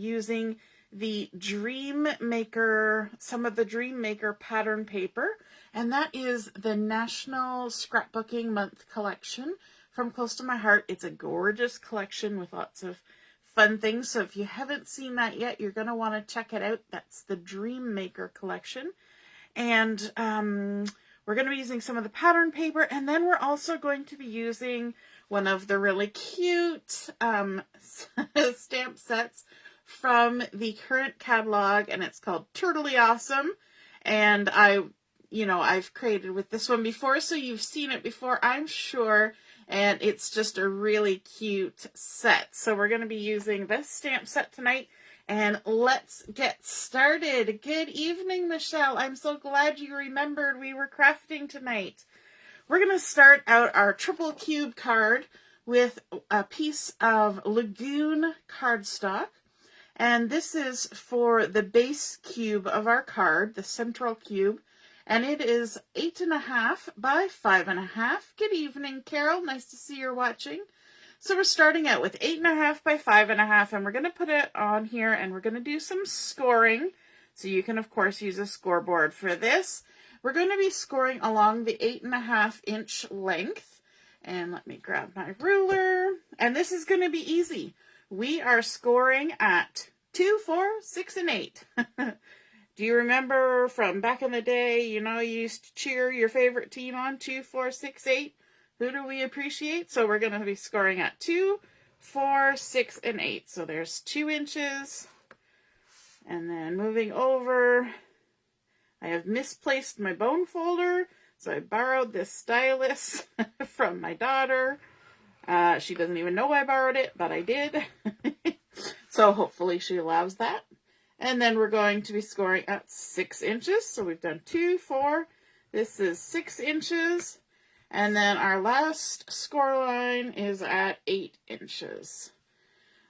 using the Dream Maker, some of the Dream Maker pattern paper, and that is the National Scrapbooking Month collection from Close to My Heart. It's a gorgeous collection with lots of fun things, so if you haven't seen that yet, you're going to want to check it out. That's the Dream Maker collection, and we're going to be using some of the pattern paper, and then we're also going to be using one of the really cute stamp sets from the current catalog, and it's called Turtley Awesome. And I've created with this one before, so you've seen it before, I'm sure, and it's just a really cute set. So we're going to be using this stamp set tonight, and let's get started. Good evening, Michelle. I'm so glad you remembered we were crafting tonight. We're going to start out our triple cube card with a piece of Lagoon cardstock. And this is for the base cube of our card, the central cube. And it is 8.5 by 5.5. Good evening, Carol. Nice to see you're watching. So we're starting out with 8.5 by 5.5, and we're going to put it on here, and we're going to do some scoring. So you can, of course, use a scoreboard for this. We're going to be scoring along the 8.5-inch length. And let me grab my ruler. And this is going to be easy. We are scoring at 2, 4, 6, and 8. Do you remember from back in the day, you used to cheer your favorite team on 2, 4, 6, 8? Who do we appreciate? So we're going to be scoring at 2, 4, 6, and 8. So there's 2 inches. And then moving over, I have misplaced my bone folder. So I borrowed this stylus from my daughter. She doesn't even know I borrowed it, but I did. So hopefully she allows that. And then we're going to be scoring at 6 inches. So we've done 2, 4. This is 6 inches. And then our last score line is at 8 inches.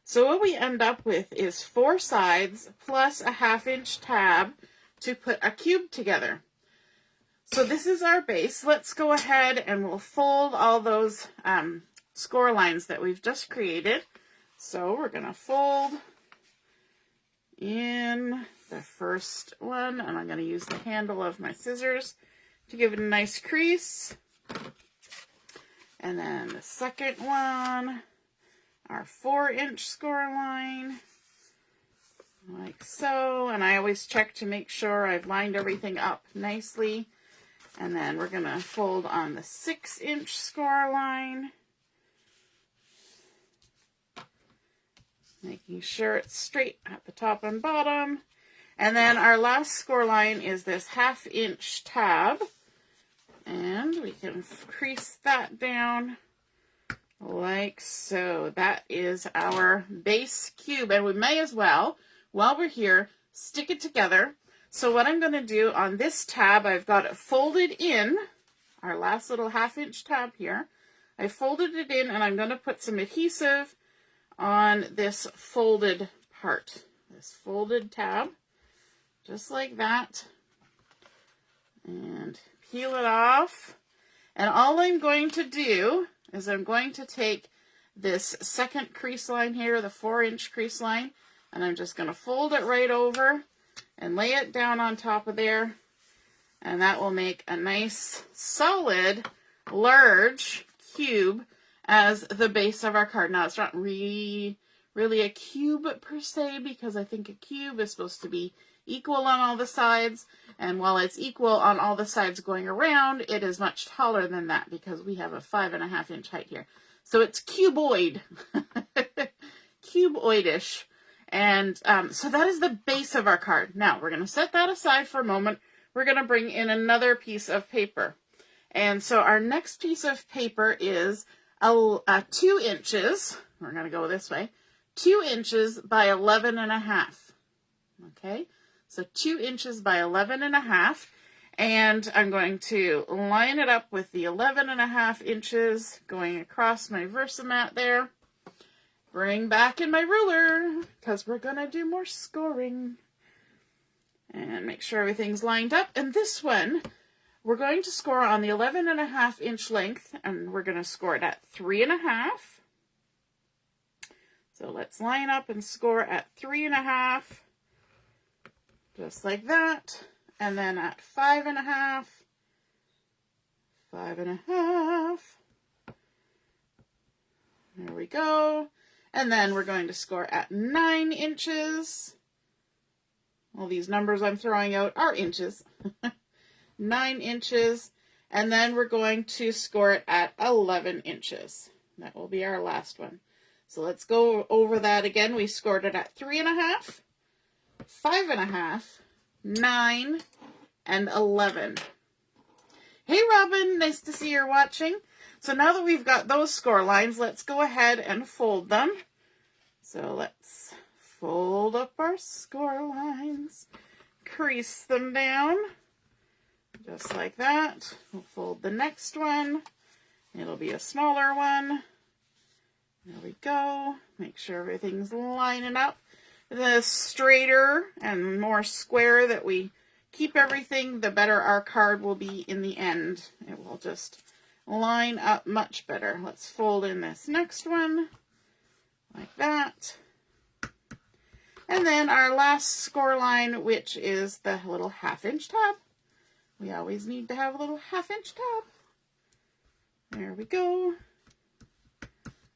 So what we end up with is 4 sides plus a 1/2-inch tab to put a cube together. So this is our base. Let's go ahead and we'll fold all those score lines that we've just created. So we're going to fold in the first one, and I'm going to use the handle of my scissors to give it a nice crease. And then the second one, our 4-inch score line, like so. And I always check to make sure I've lined everything up nicely. And then we're going to fold on the 6-inch score line, making sure it's straight at the top and bottom. And then our last score line is this 1/2-inch tab. And we can crease that down like so. That is our base cube. And we may as well, while we're here, stick it together. So what I'm going to do on this tab, I've got it folded in, our last little 1/2-inch tab here. I folded it in, and I'm going to put some adhesive on this folded part, this folded tab, just like that. And peel it off. And all I'm going to do is I'm going to take this second crease line here, the 4-inch crease line, and I'm just going to fold it right over and lay it down on top of there. And that will make a nice, solid, large cube as the base of our card. Now, it's not really a cube per se, because I think a cube is supposed to be equal on all the sides. And while it's equal on all the sides going around, it is much taller than that because we have a 5.5-inch height here. So it's cuboid, cuboidish. And so that is the base of our card. Now, we're going to set that aside for a moment. We're going to bring in another piece of paper. And so our next piece of paper is 2 inches. We're going to go this way. 2 inches by 11.5. Okay, so 2 inches by 11.5. And I'm going to line it up with the 11.5 inches going across my Versamat there. Bring back in my ruler, because we're going to do more scoring. And make sure everything's lined up. And this one, we're going to score on the 11.5-inch length, and we're going to score it at 3.5. So let's line up and score at 3.5, just like that. And then at 5.5, 5.5. There we go. And then we're going to score at 9 inches. All these numbers I'm throwing out are inches. 9 inches. And then we're going to score it at 11 inches. That will be our last one. So let's go over that again. We scored it at 3.5, 5.5, 9, and 11. Hey Robin, nice to see you're watching. So now that we've got those score lines, let's go ahead and fold them. So let's fold up our score lines, crease them down, just like that. We'll fold the next one. It'll be a smaller one. There we go. Make sure everything's lining up. The straighter and more square that we keep everything, the better our card will be in the end. It will just line up much better. Let's fold in this next one like that. And then our last score line, which is the little 1/2 inch tab. We always need to have a little 1/2 inch tab. There we go.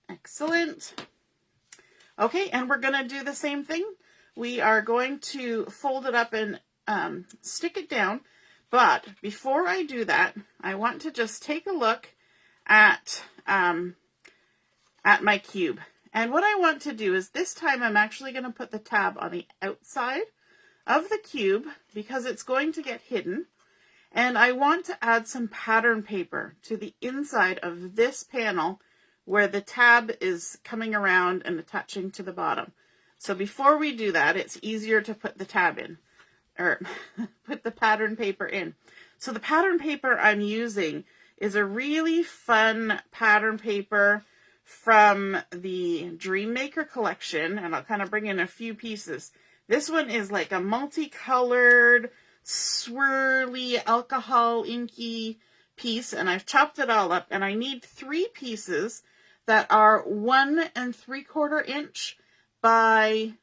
Excellent. Okay, and we're going to do the same thing. We are going to fold it up and stick it down. But before I do that, I want to just take a look at my cube. And what I want to do is this time I'm actually going to put the tab on the outside of the cube because it's going to get hidden. And I want to add some pattern paper to the inside of this panel where the tab is coming around and attaching to the bottom. So before we do that, it's easier to put the tab in, or put the pattern paper in. So the pattern paper I'm using is a really fun pattern paper from the Dream Maker collection, and I'll kind of bring in a few pieces. This one is like a multicolored, swirly, alcohol inky piece, and I've chopped it all up, and I need 3 pieces that are 1 3/4 inch by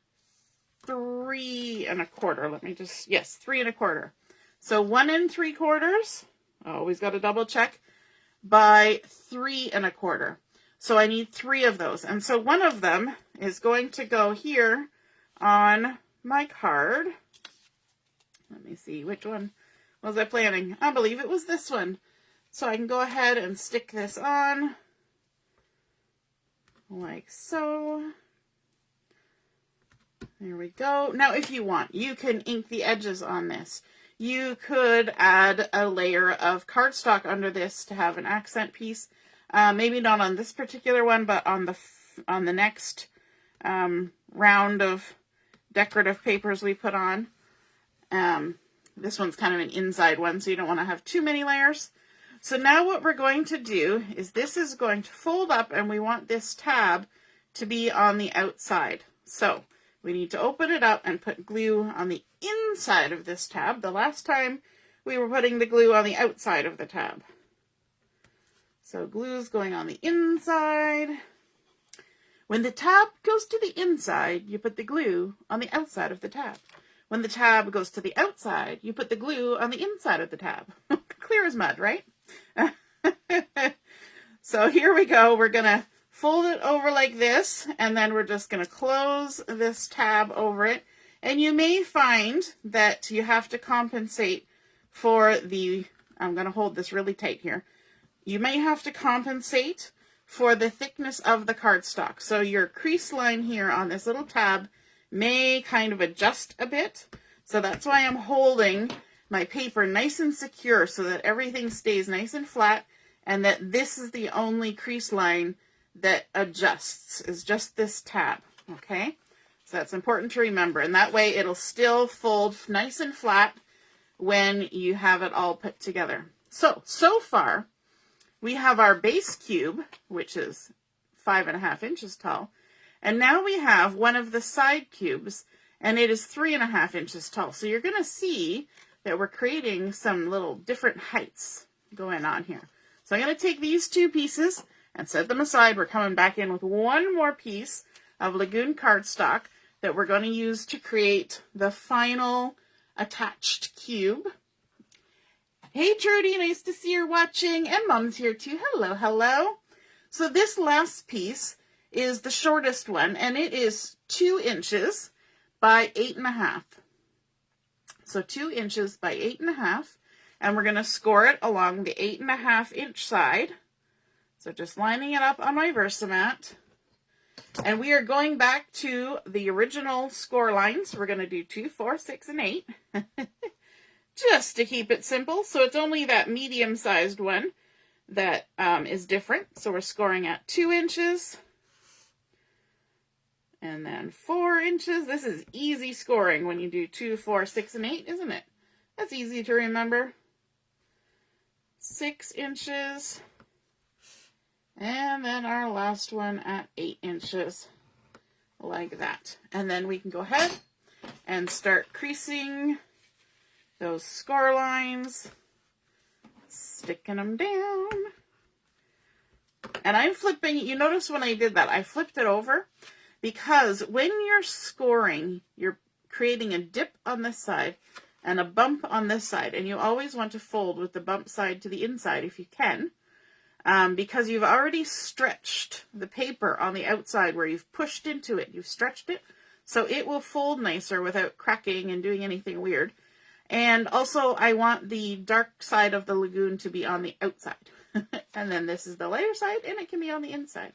3 1/4. Let me just, yes, 3 1/4. So 1 3/4, always got to double check, by 3 1/4. So I need 3 of those. And so one of them is going to go here on my card. Let me see, which one was I planning? I believe it was this one. So I can go ahead and stick this on like so. There we go. Now, if you want, you can ink the edges on this. You could add a layer of cardstock under this to have an accent piece. Maybe not on this particular one, but on the next round of decorative papers we put on. This one's kind of an inside one, so you don't want to have too many layers. So now what we're going to do is this is going to fold up, and we want this tab to be on the outside. So we need to open it up and put glue on the inside of this tab. The last time we were putting the glue on the outside of the tab. So glue's going on the inside. When the tab goes to the inside, you put the glue on the outside of the tab. When the tab goes to the outside, you put the glue on the inside of the tab. Clear as mud, right? So here we go. We're going to fold it over like this, and then we're just going to close this tab over it. And you may find that you have to compensate for the, I'm going to hold this really tight here. You may have to compensate for the thickness of the cardstock. So your crease line here on this little tab may kind of adjust a bit. So that's why I'm holding my paper nice and secure so that everything stays nice and flat, and that this is the only crease line that adjusts, is just this tab, okay? So that's important to remember, and that way it'll still fold nice and flat when you have it all put together. So far, we have our base cube, which is 5 1/2 inches tall, and now we have one of the side cubes, and it is 3 1/2 inches tall. So you're going to see that we're creating some little different heights going on here. So I'm going to take these 2 pieces and set them aside. We're coming back in with one more piece of Lagoon cardstock that we're going to use to create the final attached cube. Hey Trudy, nice to see you're watching, and Mom's here too. Hello, hello. So this last piece is the shortest one, and it is 2 inches by 8.5. So 2 inches by 8.5, and we're going to score it along the 8.5 inch side. So just lining it up on my Versamat. And we are going back to the original score lines. We're going to do 2, 4, 6, and 8. Just to keep it simple. So it's only that medium-sized one that is different. So we're scoring at 2 inches. And then 4 inches. This is easy scoring when you do 2, 4, 6, and 8, isn't it? That's easy to remember. 6 inches. And then our last one at 8 inches. Like that. And then we can go ahead and start creasing those score lines. Sticking them down. And I'm flipping, you notice when I did that, I flipped it over. Because when you're scoring, you're creating a dip on this side and a bump on this side. And you always want to fold with the bump side to the inside if you can. Because you've already stretched the paper on the outside where you've pushed into it. You've stretched it. So it will fold nicer without cracking and doing anything weird. And also I want the dark side of the Lagoon to be on the outside. And then this is the lighter side and it can be on the inside.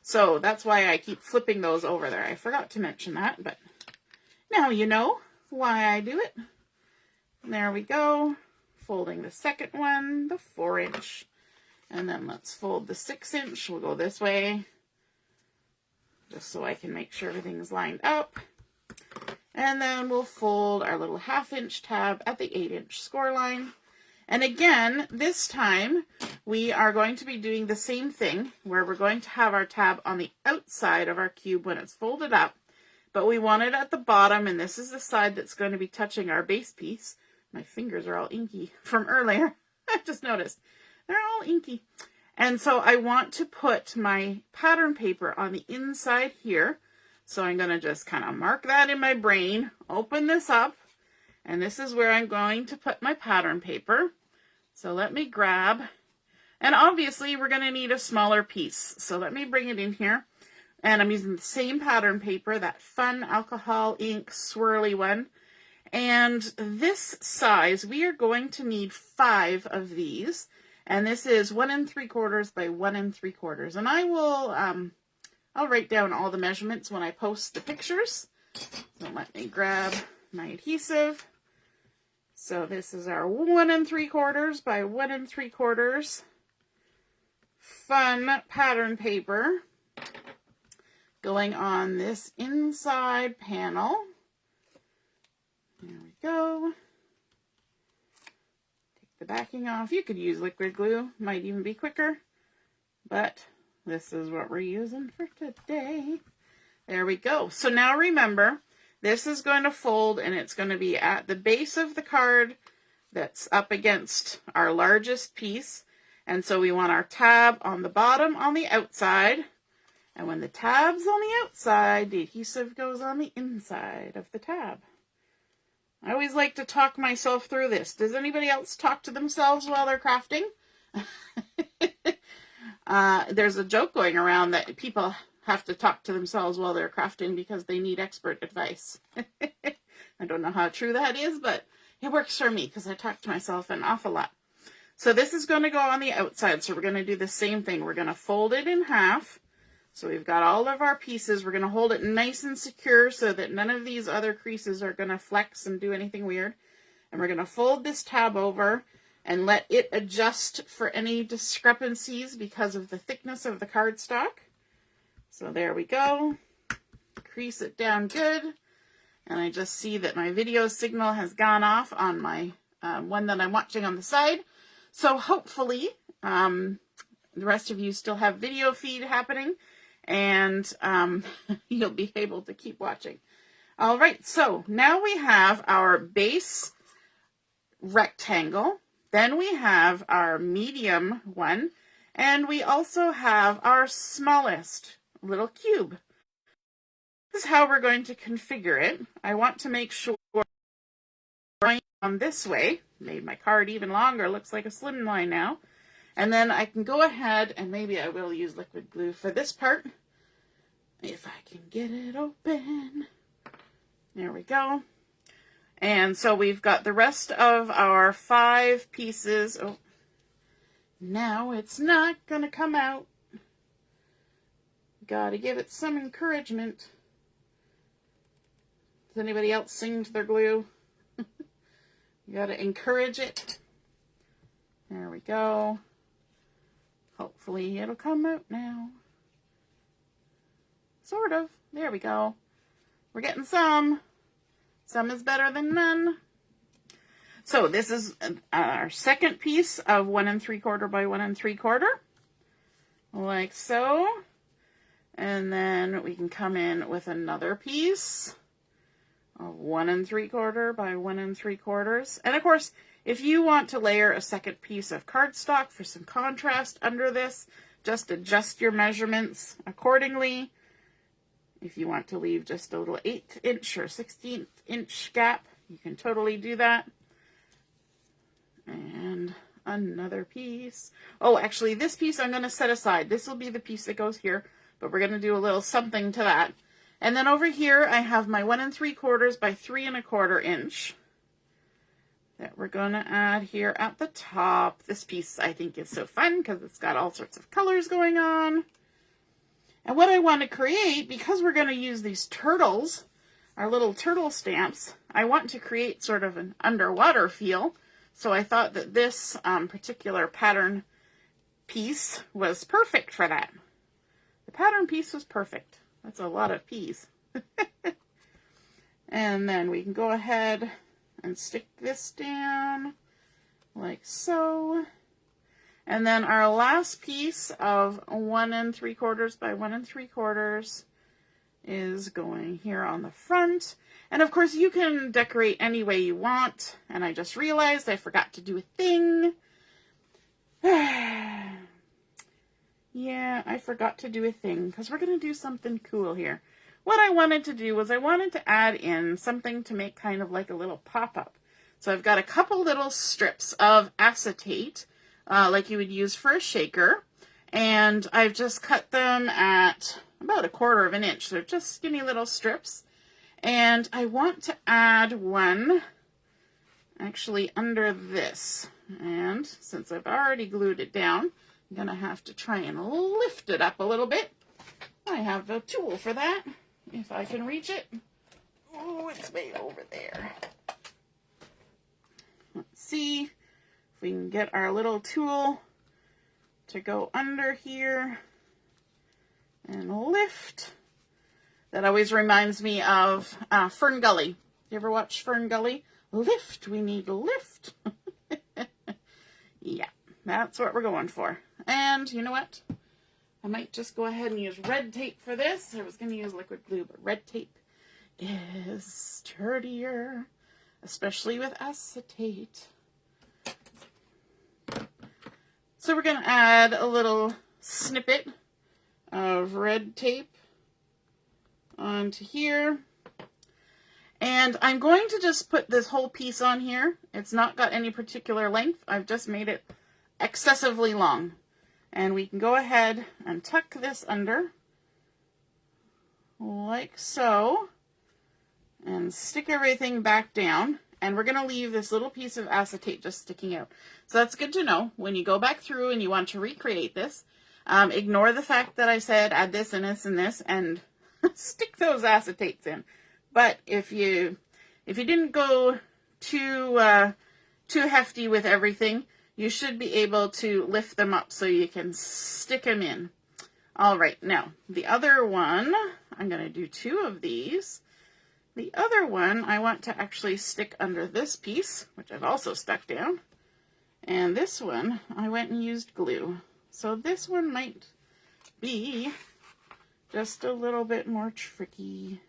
So that's why I keep flipping those over there. I forgot to mention that, but now you know why I do it. There we go. Folding the second one, the 4 inch. And then let's fold the 6 inch. We'll go this way. Just so I can make sure everything's lined up. And then we'll fold our little 1/2 inch tab at the 8 inch score line. And again, this time we are going to be doing the same thing where we're going to have our tab on the outside of our cube when it's folded up, but we want it at the bottom, and this is the side that's going to be touching our base piece. My fingers are all inky from earlier. I just noticed. They're all inky. And so I want to put my pattern paper on the inside here. So I'm going to just kind of mark that in my brain, open this up, and this is where I'm going to put my pattern paper. So let me grab, and obviously we're going to need a smaller piece. So let me bring it in here. And I'm using the same pattern paper, that fun alcohol ink swirly one. And this size, we are going to need 5 of these. And this is 1 3/4 by 1 3/4. And I will, I'll write down all the measurements when I post the pictures. So let me grab my adhesive. So this is our 1 3/4 by 1 3/4 fun pattern paper going on this inside panel. There we go. Take the backing off. You could use liquid glue, might even be quicker, but this is what we're using for today. There we go. So now remember, this is going to fold and it's going to be at the base of the card that's up against our largest piece. And so we want our tab on the bottom on the outside. And when the tab's on the outside, the adhesive goes on the inside of the tab. I always like to talk myself through this. Does anybody else talk to themselves while they're crafting? There's a joke going around that people have to talk to themselves while they're crafting because they need expert advice. I don't know how true that is, but it works for me because I talk to myself an awful lot. So this is going to go on the outside. So we're going to do the same thing. We're going to fold it in half. So we've got all of our pieces. We're going to hold it nice and secure so that none of these other creases are going to flex and do anything weird. And we're going to fold this tab over and let it adjust for any discrepancies because of the thickness of the cardstock. So there we go. Crease it down good. And I just see that my video signal has gone off on my one that I'm watching on the side. So hopefully the rest of you still have video feed happening and you'll be able to keep watching. All right, so now we have our base rectangle. Then we have our medium one, and we also have our smallest little cube. is how we're going to configure it. I want to make sure on this way, made my card even longer, looks like a slimline now. And then I can go ahead and maybe I will use liquid glue for this part. If I can get it open. There we go. And so we've got the rest of our 5 pieces. Oh, now it's not going to come out. Gotta give it some encouragement. Does anybody else sing to their glue? You gotta encourage it. There we go. Hopefully it'll come out now. Sort of. There we go. We're getting some. Some is better than none. So this is our second piece of 1 3/4 by 1 3/4. Like so. And then we can come in with another piece of 1 3/4 by 1 3/4. And of course, if you want to layer a second piece of cardstock for some contrast under this, just adjust your measurements accordingly. If you want to leave just a little 1/8 inch or 1/16 inch gap, you can totally do that. And another piece. Oh, actually, this piece I'm going to set aside. This will be the piece that goes here, but we're going to do a little something to that. And then over here, I have my 1 3/4 by 3 1/4 inch that we're going to add here at the top. This piece I think is so fun because it's got all sorts of colors going on. And what I want to create, because we're going to use these turtles, our little turtle stamps, I want to create sort of an underwater feel. So I thought that this particular pattern piece was perfect for that. The pattern piece was perfect. That's a lot of peas. And then we can go ahead and stick this down like so. And then our last piece of 1 3/4 by 1 3/4 is going here on the front. And of course you can decorate any way you want. And I just realized I forgot to do a thing. Yeah, I forgot to do a thing because we're going to do something cool here. What I wanted to do was I wanted to add in something to make kind of like a little pop-up. So I've got a couple little strips of acetate, like you would use for a shaker. And I've just cut them at about 1/4 inch. They're just skinny little strips. And I want to add one actually under this. And since I've already glued it down, I'm going to have to try and lift it up a little bit. I have a tool for that, if I can reach it. Oh, it's way over there. Let's see if we can get our little tool to go under here and lift. That always reminds me of Fern Gully. You ever watch Fern Gully? Lift, we need a lift. Yeah, that's what we're going for. And you know what? I might just go ahead and use red tape for this. I was going to use liquid glue, but red tape is sturdier, especially with acetate. So we're going to add a little snippet of red tape onto here. And I'm going to just put this whole piece on here. It's not got any particular length. I've just made it excessively long. And we can go ahead and tuck this under like so and stick everything back down. And we're going to leave this little piece of acetate just sticking out. So that's good to know. When you go back through and you want to recreate this, ignore the fact that I said add this and this and this and stick those acetates in. But if you didn't go too hefty with everything, you should be able to lift them up so you can stick them in. All right, now the other one, I'm going to do 2 of these. The other one I want to actually stick under this piece, which I've also stuck down. And this one, I went and used glue. So this one might be just a little bit more tricky.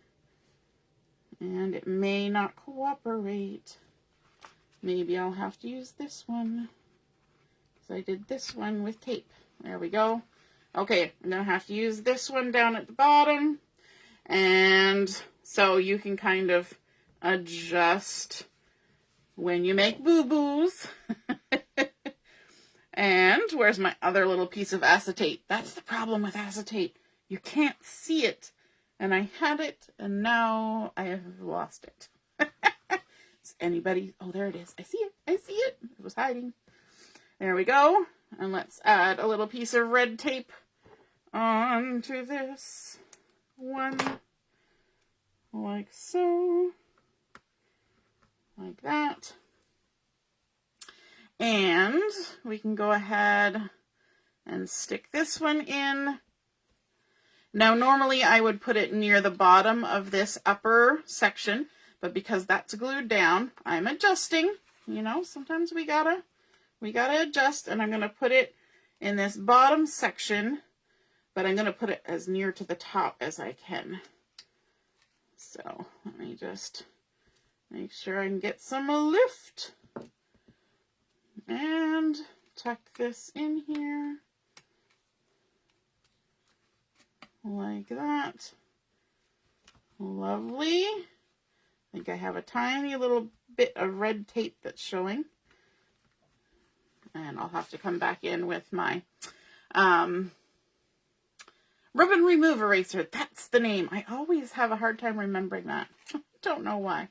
And it may not cooperate. Maybe I'll have to use this one. So I did this one with tape. There we go. Okay, I'm going to have to use this one down at the bottom. And so you can kind of adjust when you make boo-boos. And where's my other little piece of acetate? That's the problem with acetate. You can't see it. And I had it, and now I have lost it. Is anybody? Oh, there it is. I see it. I see it. It was hiding. There we go. And let's add a little piece of red tape onto this one. Like so. Like that. And we can go ahead and stick this one in. Now, normally I would put it near the bottom of this upper section, but because that's glued down, I'm adjusting. You know, sometimes we gotta adjust, and I'm gonna put it in this bottom section, but I'm gonna put it as near to the top as I can. So let me just make sure I can get some lift. And tuck this in here. Like that. Lovely. I think I have a tiny little bit of red tape that's showing. And I'll have to come back in with my ribbon remove eraser. That's the name. I always have a hard time remembering that. Don't know why.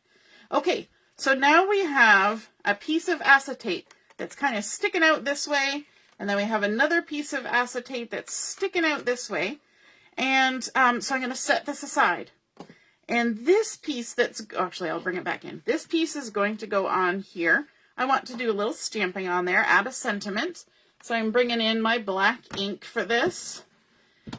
Okay, so now we have a piece of acetate that's kind of sticking out this way, and then we have another piece of acetate that's sticking out this way, and so I'm going to set this aside. And this piece actually I'll bring it back in. This piece is going to go on here. I want to do a little stamping on there, add a sentiment, so I'm bringing in my black ink for this,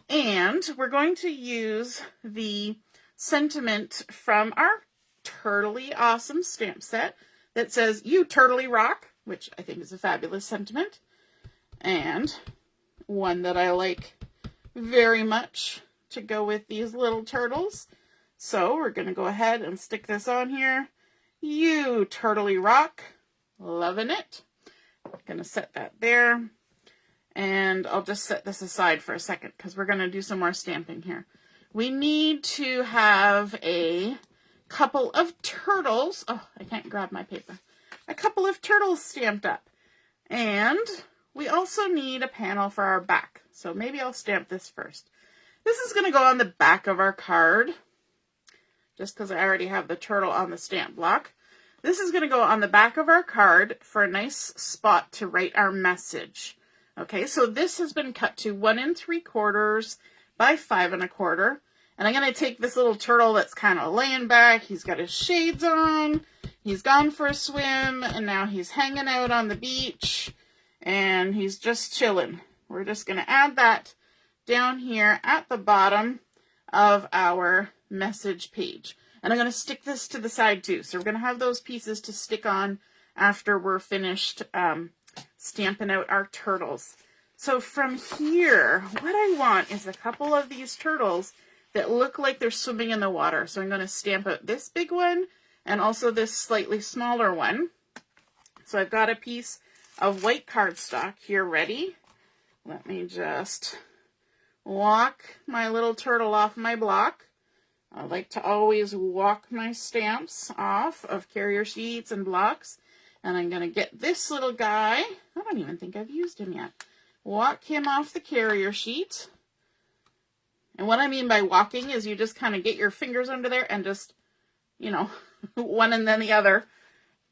and we're going to use the sentiment from our Turtley Awesome stamp set that says, "You Turtley Rock," which I think is a fabulous sentiment, and one that I like very much to go with these little turtles. So we're going to go ahead and stick this on here. "You Turtley Rock." Loving it. I'm going to set that there. And I'll just set this aside for a second because we're going to do some more stamping here. We need to have a couple of turtles. Oh, I can't grab my paper. A couple of turtles stamped up. And we also need a panel for our back. So maybe I'll stamp this first. This is going to go on the back of our card, just because I already have the turtle on the stamp block. This is going to go on the back of our card for a nice spot to write our message. Okay, so this has been cut to 1 3/4 by 5 1/4. And I'm going to take this little turtle that's kind of laying back. He's got his shades on. He's gone for a swim, and now he's hanging out on the beach, and he's just chilling. We're just going to add that down here at the bottom of our message page. And I'm going to stick this to the side too. So we're going to have those pieces to stick on after we're finished stamping out our turtles. So from here, what I want is a couple of these turtles that look like they're swimming in the water. So I'm going to stamp out this big one and also this slightly smaller one. So I've got a piece of white cardstock here ready. Let me just walk my little turtle off my block. I like to always walk my stamps off of carrier sheets and blocks. And I'm going to get this little guy. I don't even think I've used him yet. Walk him off the carrier sheet. And what I mean by walking is you just kind of get your fingers under there and just, you know, one and then the other.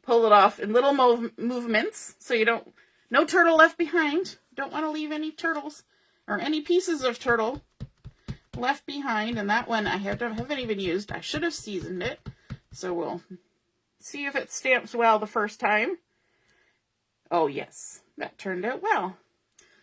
Pull it off in little movements so you don't, no turtle left behind. Don't want to leave any turtles or any pieces of turtle left behind. And that one I haven't even used. I should have seasoned it. So we'll see if it stamps well the first time. Oh yes, that turned out well.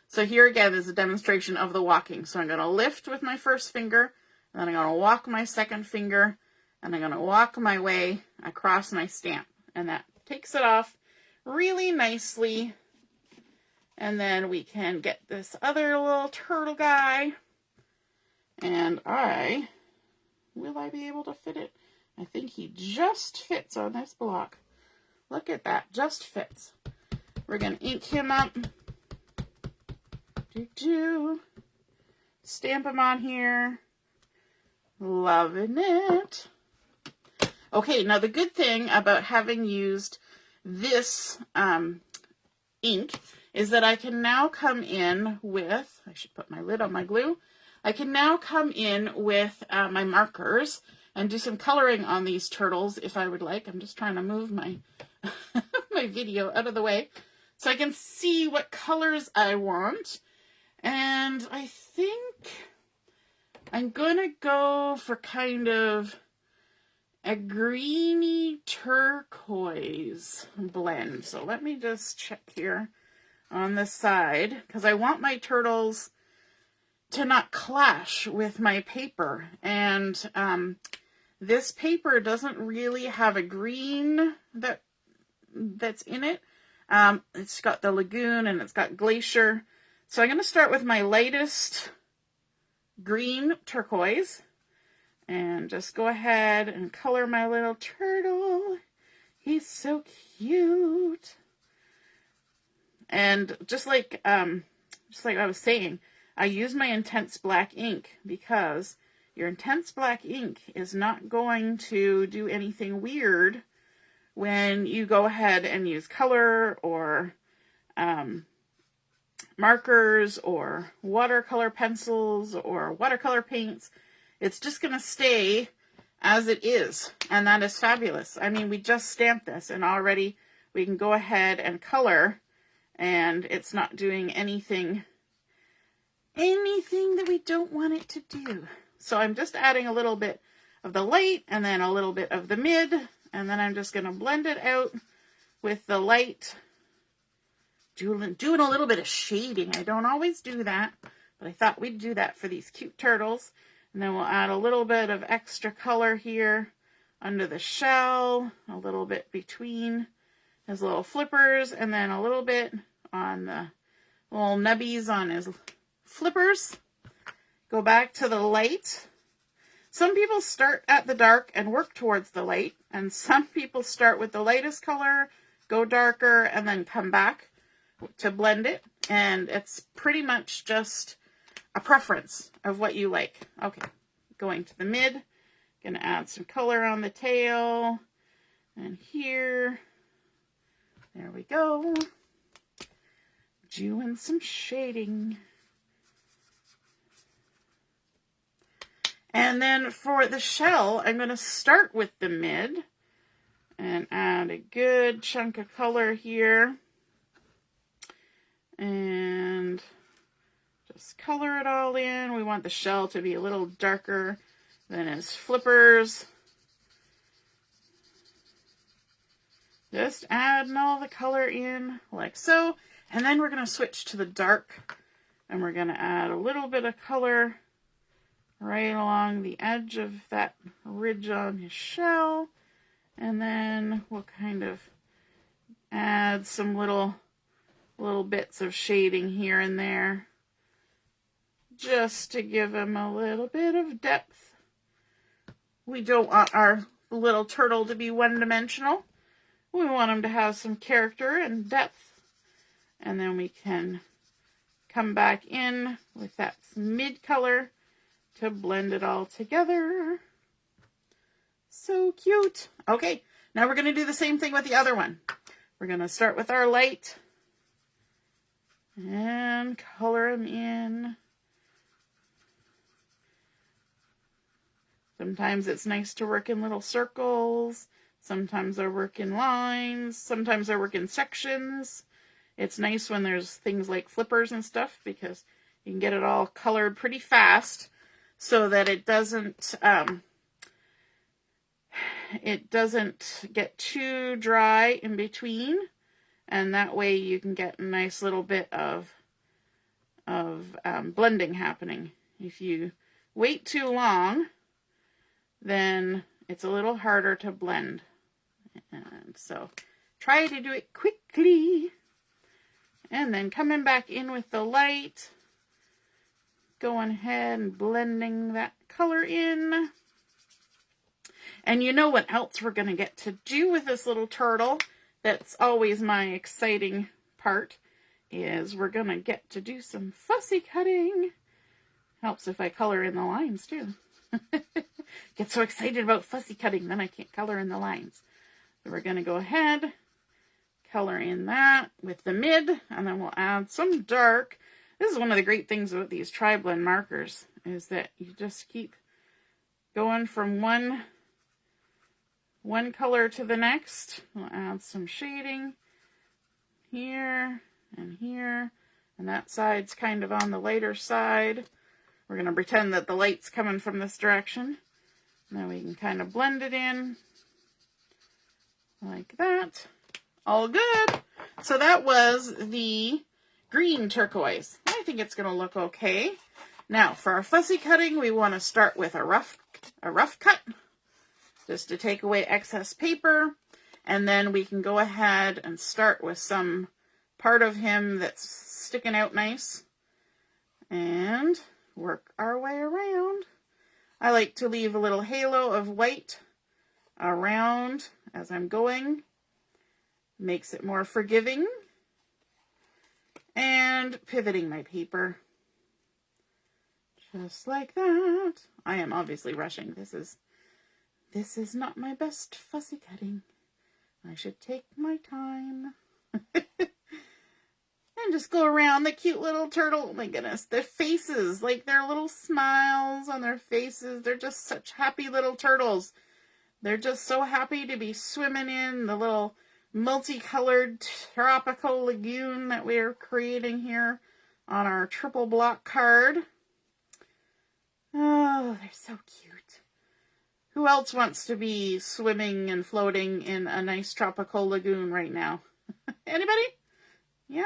So here again is a demonstration of the walking. So I'm going to lift with my first finger, and then I'm going to walk my second finger, and I'm going to walk my way across my stamp. And that takes it off really nicely. And then we can get this other little turtle guy. And will I be able to fit it? I think he just fits on this block. Look at that, just fits. We're going to ink him up. Stamp him on here. Loving it. Okay, now the good thing about having used this ink is that I can now come in with, I should put my lid on my glue, I can now come in with my markers and do some coloring on these turtles if I would like. I'm just trying to move my, my video out of the way so I can see what colors I want. And I think I'm gonna go for kind of a greeny turquoise blend. So let me just check here on the side, because I want my turtles to not clash with my paper. And this paper doesn't really have a green that's in it. It's got the Lagoon and it's got Glacier. So I'm going to start with my lightest green turquoise and just go ahead and color my little turtle. He's so cute. And just like I was saying, I use my intense black ink because your intense black ink is not going to do anything weird when you go ahead and use color or markers or watercolor pencils or watercolor paints. It's just going to stay as it is, and that is fabulous. I mean, we just stamped this and already we can go ahead and color, and it's not doing anything that we don't want it to do. So I'm just adding a little bit of the light and then a little bit of the mid, and then I'm just going to blend it out with the light, doing a little bit of shading. I don't always do that, but I thought we'd do that for these cute turtles. And then we'll add a little bit of extra color here under the shell, a little bit between his little flippers, and then a little bit on the little nubbies on his flippers. Go back to the light. Some people start at the dark and work towards the light, and some people start with the lightest color, go darker, and then come back to blend it. And it's pretty much just a preference of what you like. Okay, going to the mid, gonna add some color on the tail, and here, there we go, doing some shading. And then for the shell, I'm going to start with the mid and add a good chunk of color here. And just color it all in. We want the shell to be a little darker than his flippers. Just adding all the color in like so. And then we're going to switch to the dark, and we're going to add a little bit of color right along the edge of that ridge on his shell. And then we'll kind of add some little bits of shading here and there, just to give him a little bit of depth. We don't want our little turtle to be one-dimensional. We want him to have some character and depth. And then we can come back in with that mid color to blend it all together. So cute. Okay, now we're going to do the same thing with the other one. We're going to start with our light and color them in. Sometimes it's nice to work in little circles. Sometimes I work in lines. Sometimes I work in sections. It's nice when there's things like flippers and stuff, because you can get it all colored pretty fast so that it doesn't get too dry in between, and that way you can get a nice little bit of blending happening. If you wait too long, then it's a little harder to blend. And so try to do it quickly. And then coming back in with the light, going ahead and blending that color in. And you know what else we're going to get to do with this little turtle? That's always my exciting part, is we're going to get to do some fussy cutting. Helps if I color in the lines too. Get so excited about fussy cutting, then I can't color in the lines. So we're going to go ahead, color in that with the mid, and then we'll add some dark. This is one of the great things about these tri-blend markers, is that you just keep going from one color to the next. We'll add some shading here and here, and that side's kind of on the lighter side. We're going to pretend that the light's coming from this direction. Now we can kind of blend it in like that. All good. So that was the green turquoise. I think it's going to look okay. Now for our fussy cutting, we want to start with a rough cut, just to take away excess paper. And then we can go ahead and start with some part of him that's sticking out nice and work our way around. I like to leave a little halo of white around as I'm going. Makes it more forgiving. And pivoting my paper. Just like that. I am obviously rushing. This is not my best fussy cutting. I should take my time. And just go around the cute little turtle. Oh my goodness, their faces, like their little smiles on their faces. They're just such happy little turtles. They're just so happy to be swimming in the little multicolored tropical lagoon that we're creating here on our triple block card. Oh, they're so cute. Who else wants to be swimming and floating in a nice tropical lagoon right now? Anybody? Yeah?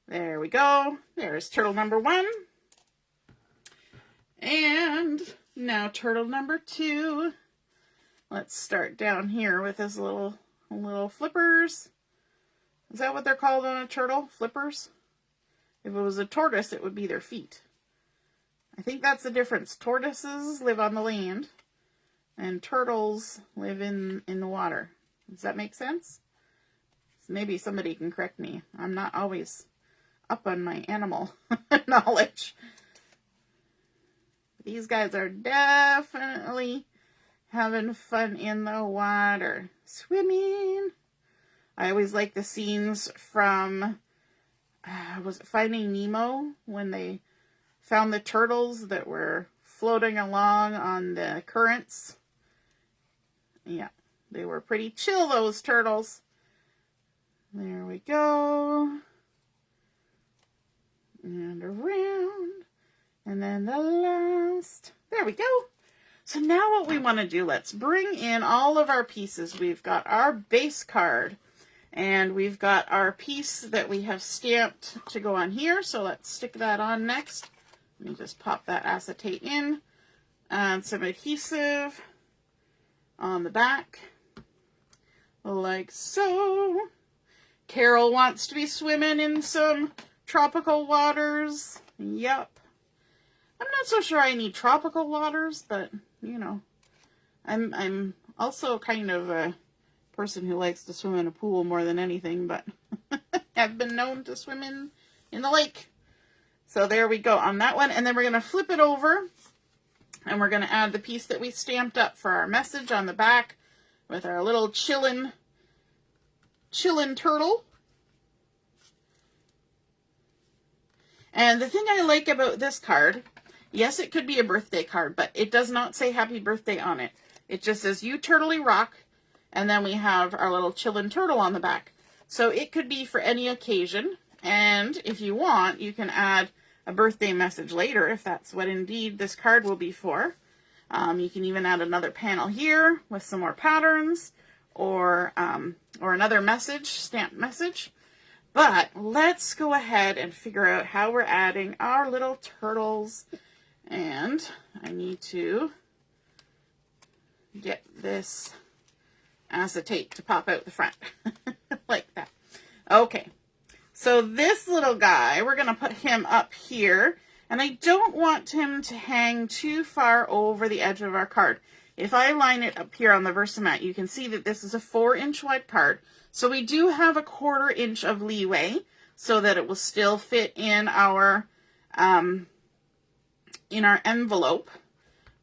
There we go. There's turtle number 1. And now turtle number 2. Let's start down here with his little flippers. Is that what they're called on a turtle? Flippers? If it was a tortoise, it would be their feet. I think that's the difference. Tortoises live on the land, and turtles live in the water. Does that make sense? Maybe somebody can correct me. I'm not always up on my animal knowledge. These guys are definitely having fun in the water. Swimming. I always like the scenes from, was it Finding Nemo? When they found the turtles that were floating along on the currents. Yeah, they were pretty chill, those turtles. There we go. And around. And then the last. There we go. So now what we want to do, let's bring in all of our pieces. We've got our base card. And we've got our piece that we have stamped to go on here. So let's stick that on next. Let me just pop that acetate in. And some adhesive on the back. Like so. Carol wants to be swimming in some tropical waters. Yep. I'm not so sure I need tropical waters, but, you know, I'm also kind of a person who likes to swim in a pool more than anything, but I've been known to swim in the lake. So there we go on that one. And then we're going to flip it over, and we're going to add the piece that we stamped up for our message on the back with our little chillin' turtle. And the thing I like about this card, yes, it could be a birthday card, but it does not say happy birthday on it. It just says, you turtley rock, and then we have our little chillin' turtle on the back. So it could be for any occasion, and if you want, you can add a birthday message later, if that's what indeed this card will be for. You can even add another panel here with some more patterns, or another message, stamped message. But let's go ahead and figure out how we're adding our little turtles. And I need to get this acetate to pop out the front like that. Okay, so this little guy, we're going to put him up here. And I don't want him to hang too far over the edge of our card. If I line it up here on the Versamat, you can see that this is a 4-inch wide card. So we do have a 1/4 inch of leeway so that it will still fit in our in our envelope,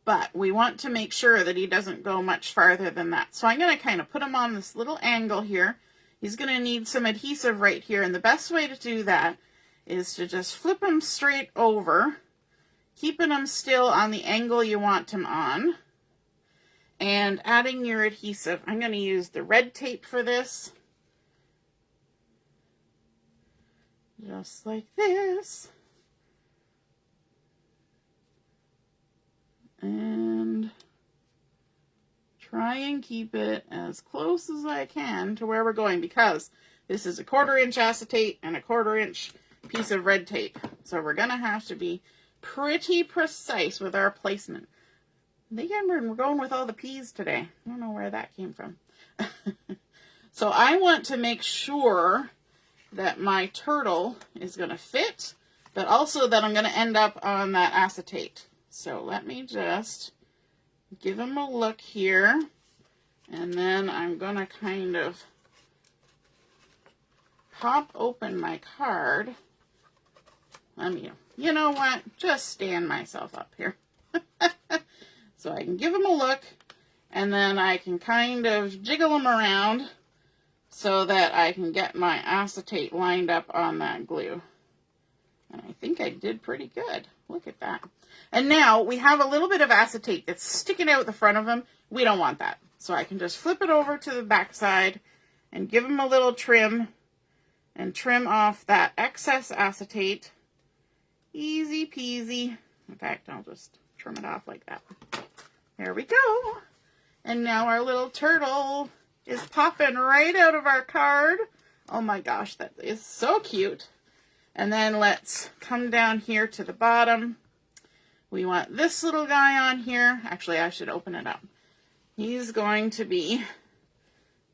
but we want to make sure that he doesn't go much farther than that. So I'm going to kind of put him on this little angle here. He's going to need some adhesive right here, and the best way to do that is to just flip him straight over, keeping him still on the angle you want him on, and adding your adhesive. I'm going to use the red tape for this. Just like this. And try and keep it as close as I can to where we're going, because this is a 1/4 inch acetate and a 1/4 inch piece of red tape. So we're going to have to be pretty precise with our placement. Again, we're going with all the P's today. I don't know where that came from. So I want to make sure that my turtle is going to fit, but also that I'm going to end up on that acetate. So let me just give him a look here, and then I'm going to kind of pop open my card. Let me, you know what, just stand myself up here. So I can give him a look, and then I can kind of jiggle him around so that I can get my acetate lined up on that glue. And I think I did pretty good. Look at that. And now we have a little bit of acetate that's sticking out the front of him. We don't want that. So I can just flip it over to the back side and give him a little trim and trim off that excess acetate. Easy peasy. In fact, I'll just trim it off like that. There we go. And now our little turtle is popping right out of our card. Oh my gosh, that is so cute. And then let's come down here to the bottom. We want this little guy on here. Actually, I should open it up. He's going to be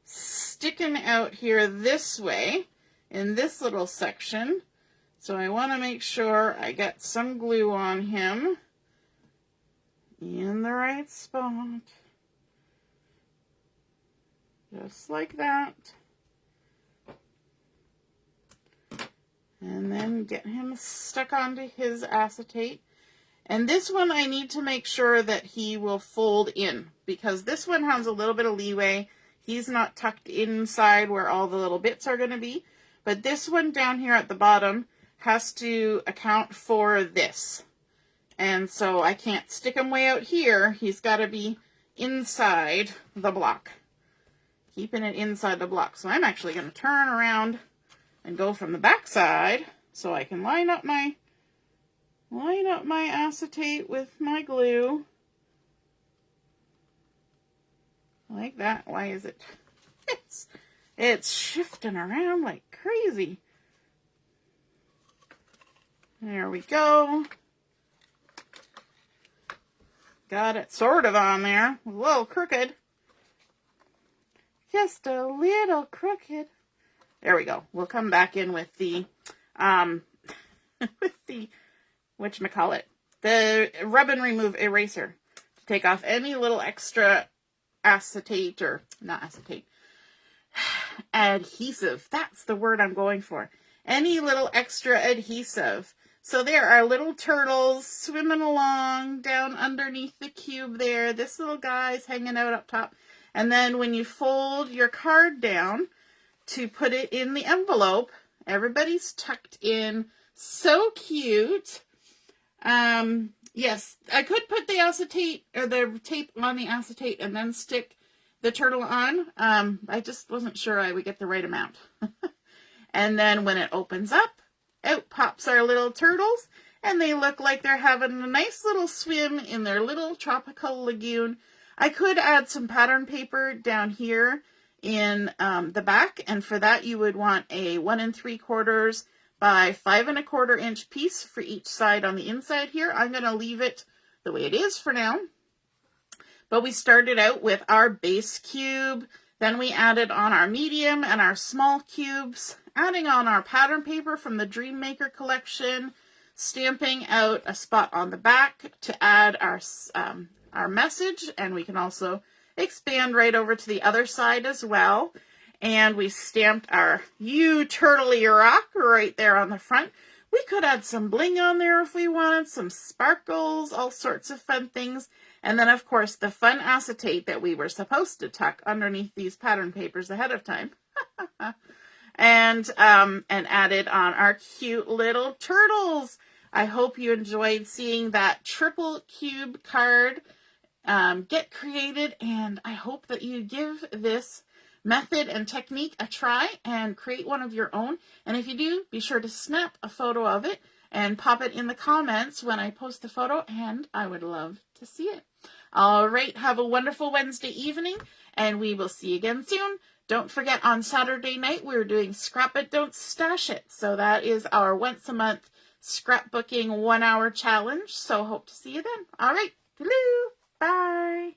sticking out here this way in this little section. So I want to make sure I get some glue on him in the right spot. Just like that. And then get him stuck onto his acetate. And this one I need to make sure that he will fold in, because this one has a little bit of leeway. He's not tucked inside where all the little bits are going to be. But this one down here at the bottom has to account for this. And so I can't stick him way out here. He's got to be inside the block. Keeping it inside the block. So I'm actually going to turn around and go from the back side so I can line up my acetate with my glue. Like that. Why is it? It's shifting around like crazy. There we go. Got it sort of on there. A little crooked. Just a little crooked. There we go. We'll come back in with the, whatchamacallit, the rub and remove eraser to take off any little extra acetate, or not acetate, adhesive. That's the word I'm going for. Any little extra adhesive. So there are little turtles swimming along down underneath the cube there. This little guy's hanging out up top. And then when you fold your card down to put it in the envelope, everybody's tucked in. So cute. Yes, I could put the acetate or the tape on the acetate and then stick the turtle on. I just wasn't sure I would get the right amount. And then when it opens up, out pops our little turtles, and they look like they're having a nice little swim in their little tropical lagoon. I could add some pattern paper down here in the back, and for that you would want a 1 3/4 by 5 1/4 inch piece for each side on the inside here. I'm going to leave it the way it is for now. But we started out with our base cube, then we added on our medium and our small cubes, adding on our pattern paper from the Dream Maker collection, stamping out a spot on the back to add our message, and we can also expand right over to the other side as well. And we stamped our "You Turtley Rock" right there on the front We could add some bling on there if we wanted, some sparkles, all sorts of fun things. And then, of course, the fun acetate that we were supposed to tuck underneath these pattern papers ahead of time. and added on our cute little turtles. I hope you enjoyed seeing that triple cube card get created, and I hope that you give this method and technique a try and create one of your own. And if you do, be sure to snap a photo of it and pop it in the comments when I post the photo, and I would love to see it. All right, have a wonderful Wednesday evening, and we will see you again soon. Don't forget, on Saturday night, we're doing Scrap It, Don't Stash It. So that is our once a month scrapbooking 1 hour challenge. So hope to see you then. All right, hello, bye.